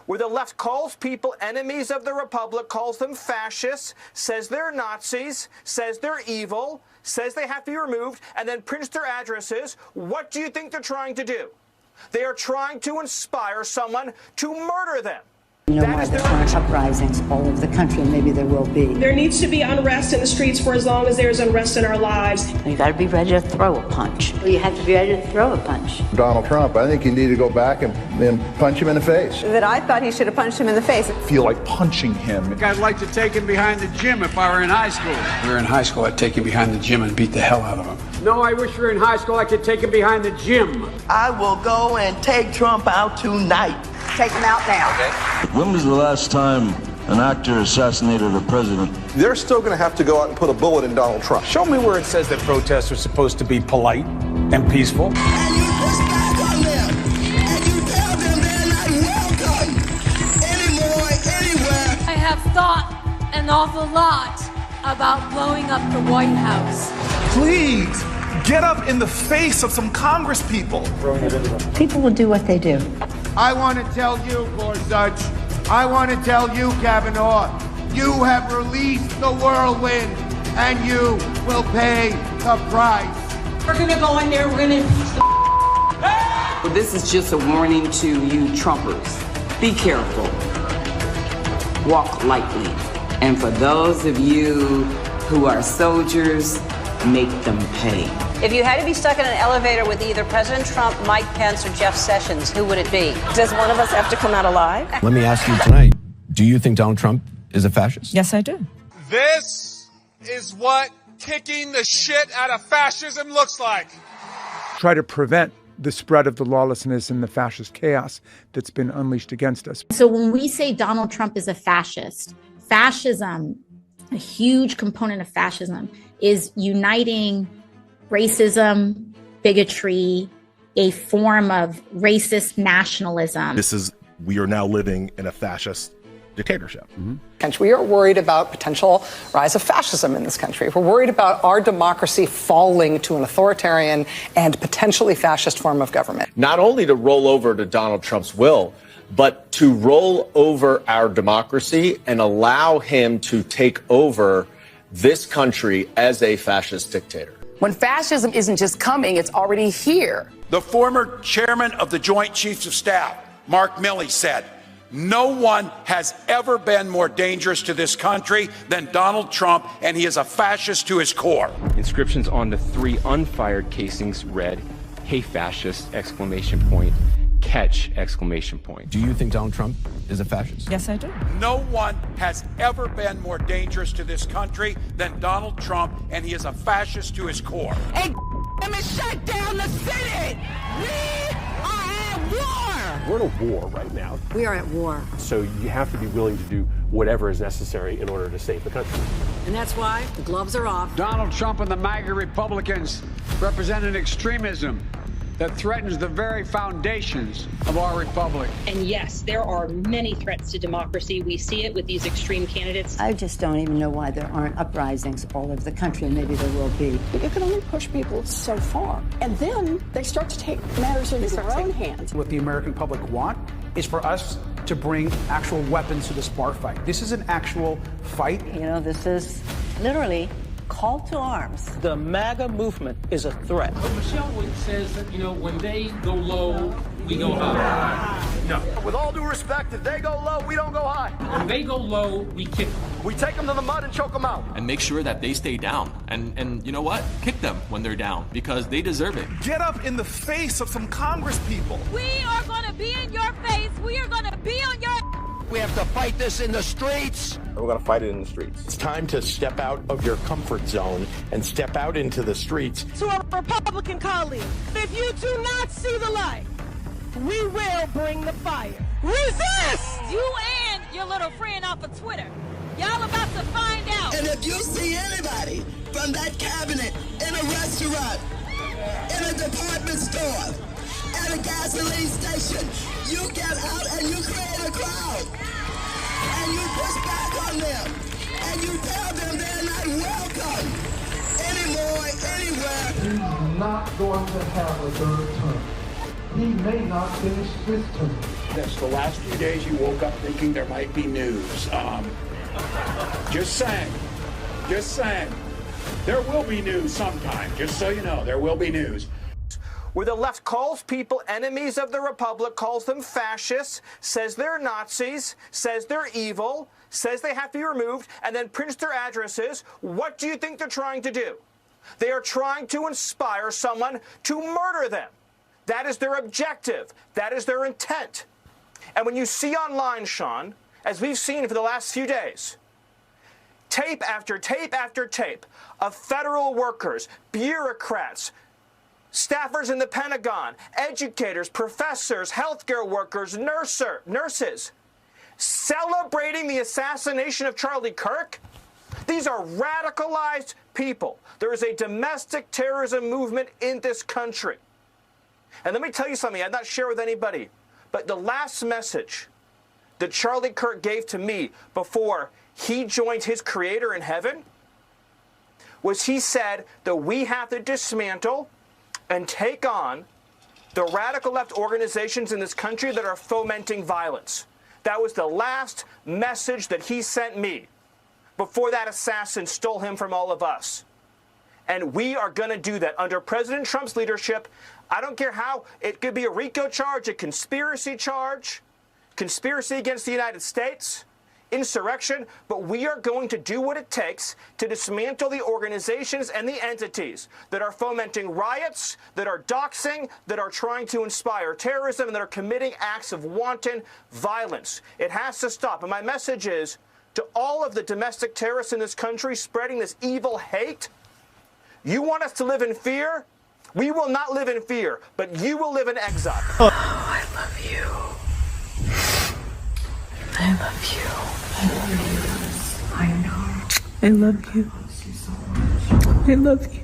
where the left calls people enemies of the republic, calls them fascists, says they're Nazis, says they're evil, says they have to be removed, and then prints their addresses. What do you think they're trying to do? They are trying to inspire someone to murder them. You know why there aren't uprisings all over the country, and maybe there will be. There needs to be unrest in the streets for as long as there's unrest in our lives. You got to be ready to throw a punch. Well, you have to be ready to throw a punch. Donald Trump, I think you need to go back and punch him in the face. That I thought he should have punched him in the face. I feel like punching him. I'd like to take him behind the gym if I were in high school. If we were in high school, I'd take him behind the gym and beat the hell out of him. No, I wish we were in high school, I could take him behind the gym. I will go and take Trump out tonight. Take him out now. Okay. When was the last time an actor assassinated a president? They're still going to have to go out and put a bullet in Donald Trump. Show me where it says that protests are supposed to be polite and peaceful. And you push back on them. And you tell them they're not welcome anymore, anywhere. I have thought an awful lot about blowing up the White House. Please, get up in the face of some Congress people. People will do what they do. I want to tell you, Gorsuch, I want to tell you, Kavanaugh, you have released the whirlwind, and you will pay the price. We're going to go in there, we're going to impeach the Well, this is just a warning to you Trumpers. Be careful. Walk lightly. And for those of you who are soldiers, make them pay. If you had to be stuck in an elevator with either President Trump, Mike Pence, or Jeff Sessions, who would it be? Does one of us have to come out alive? Let me ask you tonight, do you think Donald Trump is a fascist? Yes, I do. This is what kicking the shit out of fascism looks like. Try to prevent the spread of the lawlessness and the fascist chaos that's been unleashed against us. So when we say Donald Trump is a fascist, fascism, a huge component of fascism, is uniting racism, bigotry, a form of racist nationalism. We are now living in a fascist dictatorship. And we are worried about potential rise of fascism in this country. We're worried about our democracy falling to an authoritarian and potentially fascist form of government. Not only to roll over to Donald Trump's will, but to roll over our democracy and allow him to take over this country as a fascist dictator. When fascism isn't just coming, it's already here. The former chairman of the Joint Chiefs of Staff, Mark Milley, said, "No one has ever been more dangerous to this country than Donald Trump, and he is a fascist to his core." Inscriptions on the 3 unfired casings read, "Hey fascist!" Catch! Do you think Donald Trump is a fascist? Yes, I do. No one has ever been more dangerous to this country than Donald Trump, and he is a fascist to his core. Hey, let me shut down the city. We are at war. We're in a war right now. We are at war. So you have to be willing to do whatever is necessary in order to save the country. And that's why the gloves are off. Donald Trump and the MAGA Republicans represent an extremism that threatens the very foundations of our republic. And yes, there are many threats to democracy. We see it with these extreme candidates. I just don't even know why there aren't uprisings all over the country, and maybe there will be. You can only push people so far. And then they start to take matters into their own hands. What the American public want is for us to bring actual weapons to this bar fight. This is an actual fight. You know, this is literally call to arms. The MAGA movement is a threat. Michelle says that, when they go low, we go high. No. With all due respect, if they go low, we don't go high. When they go low, we kick them. We take them to the mud and choke them out. And make sure that they stay down. And you know what? Kick them when they're down, because they deserve it. Get up in the face of some Congress people. We are going to be in your face. We are going to be on your... We have to fight this in the streets. We're going to fight it in the streets. It's time to step out of your comfort zone and step out into the streets. To our Republican colleagues, if you do not see the light, we will bring the fire. Resist! You and your little friend off of Twitter. Y'all about to find out. And if you see anybody from that cabinet in a restaurant, in a department store, at a gasoline station, you get out and you create a crowd. And you push back on them. And you tell them they're not welcome anymore, anywhere. He's not going to have a third term. He may not finish this term. this. The last few days you woke up thinking there might be news. Just saying. Just saying. There will be news sometime. Just so you know, there will be news. Where the left calls people enemies of the Republic, calls them fascists, says they're Nazis, says they're evil, says they have to be removed, and then prints their addresses, what do you think they're trying to do? They are trying to inspire someone to murder them. That is their objective. That is their intent. And when you see online, Sean, as we've seen for the last few days, tape after tape after tape of federal workers, bureaucrats, staffers in the Pentagon, educators, professors, healthcare workers, nurses, celebrating the assassination of Charlie Kirk. These are radicalized people. There is a domestic terrorism movement in this country. And let me tell you something I'd not share with anybody, but the last message that Charlie Kirk gave to me before he joined his Creator in heaven was he said that we have to dismantle and take on the radical left organizations in this country that are fomenting violence. That was the last message that he sent me before that assassin stole him from all of us. And we are going to do that under President Trump's leadership. I don't care how. It could be a RICO charge, a conspiracy charge, conspiracy against the United States, insurrection, but we are going to do what it takes to dismantle the organizations and the entities that are fomenting riots, that are doxing, that are trying to inspire terrorism, and that are committing acts of wanton violence. It has to stop. And my message is to all of the domestic terrorists in this country spreading this evil hate, you want us to live in fear? We will not live in fear, but you will live in exile. Oh, I love you. I love you. I love you. I know. I love you. I love you. I love you.